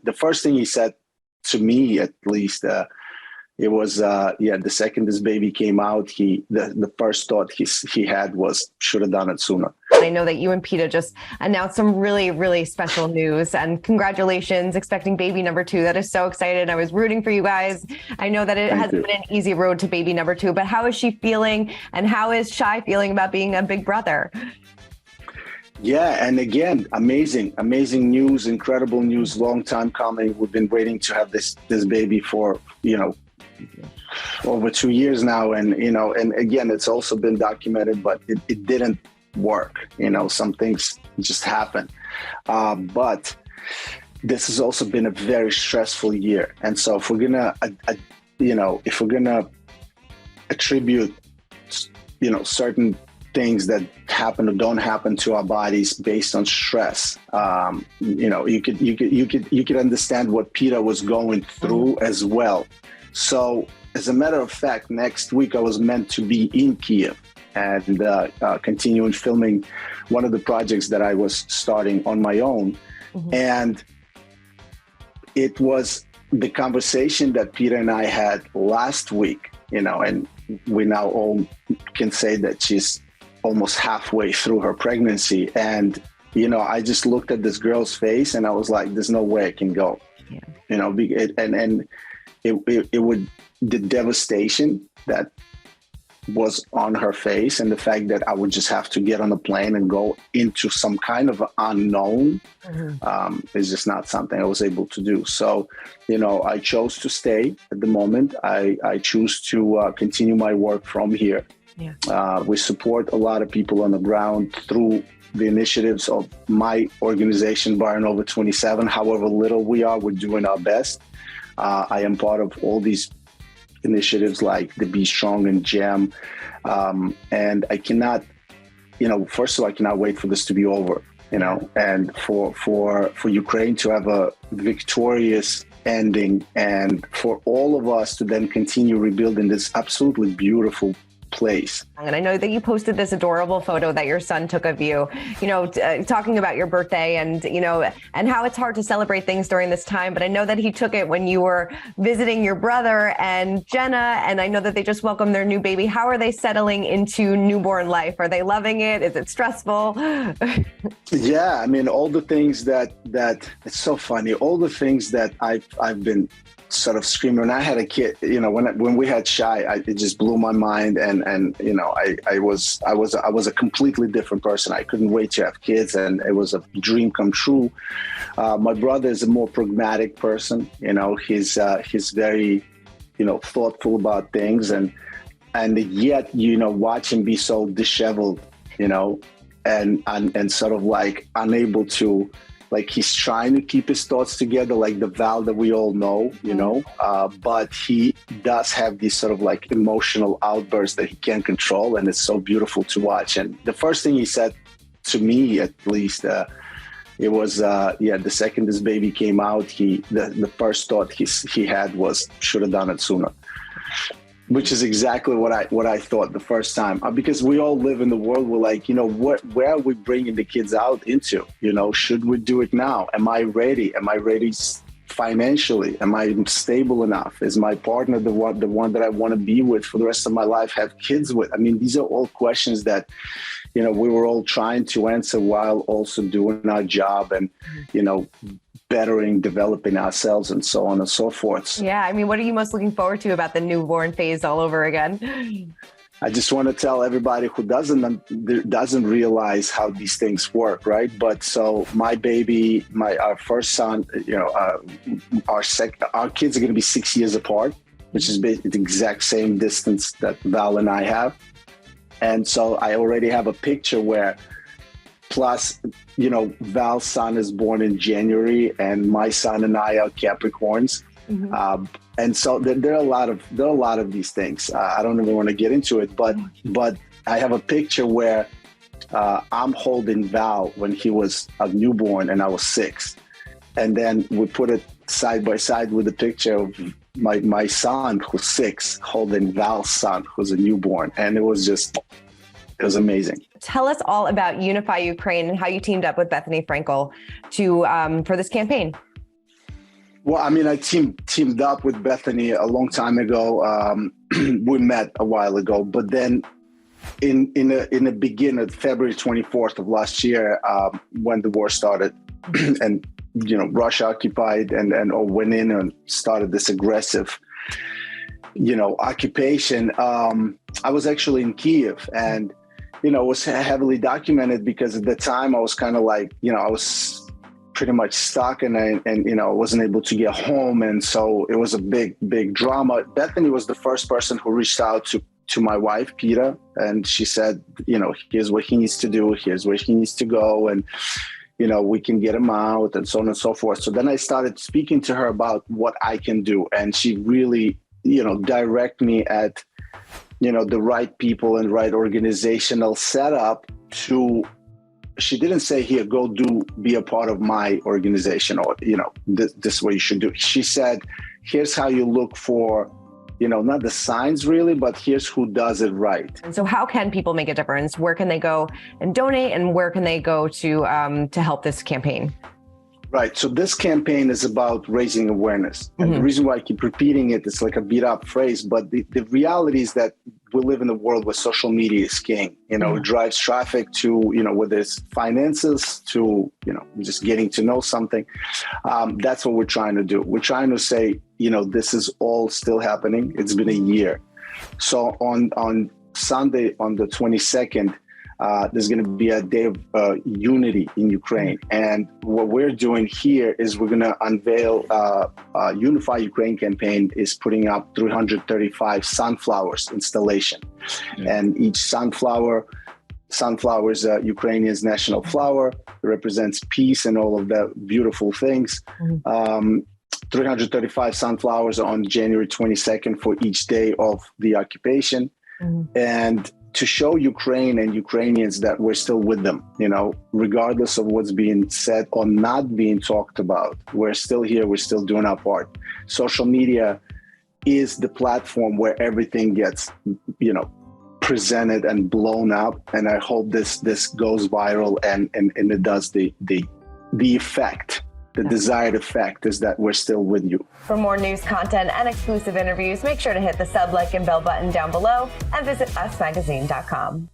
the first thing he said to me, at least, it was, the second this baby came out, the first thought he had was, should have done it sooner. I know that you and Peta just announced some really, really special news, and congratulations, expecting baby number 2. That is so exciting. I was rooting for you guys. I know that it hasn't been an easy road to baby number 2, but how is she feeling, and how is Shy feeling about being a big brother? Yeah, and again, amazing news, incredible news, long time coming. We've been waiting to have this baby for, over 2 years now. And, and again, it's also been documented, but it didn't work. Some things just happen. But this has also been a very stressful year. And so if we're gonna, attribute, certain things that happen or don't happen to our bodies based on stress, you could understand what Peta was going through as well. So as a matter of fact, next week I was meant to be in Kiev and continuing filming one of the projects that I was starting on my own. Mm-hmm. And it was the conversation that Peta and I had last week, and we now all can say that she's almost halfway through her pregnancy. And, I just looked at this girl's face and I was like, there's no way I can go, the devastation that was on her face, and the fact that I would just have to get on a plane and go into some kind of unknown, is just not something I was able to do. So, I chose to stay at the moment. I choose to continue my work from here. Yeah. We support a lot of people on the ground through the initiatives of my organization, Baena Over 27. However little we are, we're doing our best. I am part of all these initiatives like the Be Strong and Jam. And I cannot, first of all, I cannot wait for this to be over, and for Ukraine to have a victorious ending, and for all of us to then continue rebuilding this absolutely beautiful place. And I know that you posted this adorable photo that your son took of you, talking about your birthday and, and how it's hard to celebrate things during this time. But I know that he took it when you were visiting your brother and Jenna, and I know that they just welcomed their new baby. How are they settling into newborn life? Are they loving it? Is it stressful? Yeah, I mean, all the things that it's so funny. All the things that I've been sort of screaming. When I had a kid, when we had Shy, it just blew my mind, and I was a completely different person. I couldn't wait to have kids, and it was a dream come true. My brother is a more pragmatic person. He's very thoughtful about things, and yet watch him be so disheveled, and sort of like unable to. Like, he's trying to keep his thoughts together, like the Val that we all know, but he does have these sort of like emotional outbursts that he can't control, and it's so beautiful to watch. And the first thing he said to me, at least, it was, the second this baby came out, the first thought he had was, should have done it sooner. Which is exactly what I thought the first time, because we all live in the world where, like, where are we bringing the kids out into? Should we do it now? Am I ready? Am I ready financially? Am I stable enough? Is my partner the one that I want to be with for the rest of my life, have kids with? I mean, these are all questions that, we were all trying to answer while also doing our job and, bettering, developing ourselves, and so on and so forth. Yeah. I mean, what are you most looking forward to about the newborn phase all over again? I just want to tell everybody who doesn't realize how these things work, right? But so my baby, our first son, our kids are going to be 6 years apart, which is the exact same distance that Val and I have. And so I already have a picture where, plus, Val's son is born in January, and my son and I are Capricorns. Mm-hmm. And so there are a lot of these things. I don't even want to get into it, but I have a picture where I'm holding Val when he was a newborn and I was 6. And then we put it side by side with a picture of my son, who's 6, holding Val's son, who's a newborn. And it was amazing. Tell us all about Unify Ukraine and how you teamed up with Bethany Frankel for this campaign. Well, I mean, I teamed up with Bethany a long time ago. We met a while ago, but then in the beginning, February 24th of last year, when the war started, and Russia occupied and went in and started this aggressive, occupation. I was actually in Kiev, and it was heavily documented because at the time I was kind of like, I was pretty much stuck, and I wasn't able to get home, and so it was a big drama. Bethany was the first person who reached out to my wife Peta, and she said, here's what he needs to do, here's where he needs to go, and we can get him out, and so on and so forth. So then I started speaking to her about what I can do, and she really direct me at the right people and right organizational setup to. She didn't say, here, go be a part of my organization, or, this is what you should do. She said, here's how you look for, not the signs really, but here's who does it right. And so how can people make a difference? Where can they go and donate, and where can they go to help this campaign? Right. So this campaign is about raising awareness. And the reason why I keep repeating it, it's like a beat up phrase, but the reality is that we live in a world where social media is king. It drives traffic to, whether it's finances to, just getting to know something. That's what we're trying to do. We're trying to say, this is all still happening. It's been a year. So on Sunday, on the 22nd, there's going to be a day of unity in Ukraine. And what we're doing here is we're going to unveil Unify Ukraine campaign is putting up 335 sunflowers installation. And each sunflower is Ukrainian's national flower. It represents peace and all of the beautiful things. 335 sunflowers on January 22nd for each day of the occupation. And to show Ukraine and Ukrainians that we're still with them, regardless of what's being said or not being talked about, we're still here, we're still doing our part. Social media is the platform where everything gets, presented and blown up. And I hope this goes viral and it does the effect. The desired effect is that we're still with you. For more news, content, and exclusive interviews, make sure to hit the sub, like, and bell button down below and visit usmagazine.com.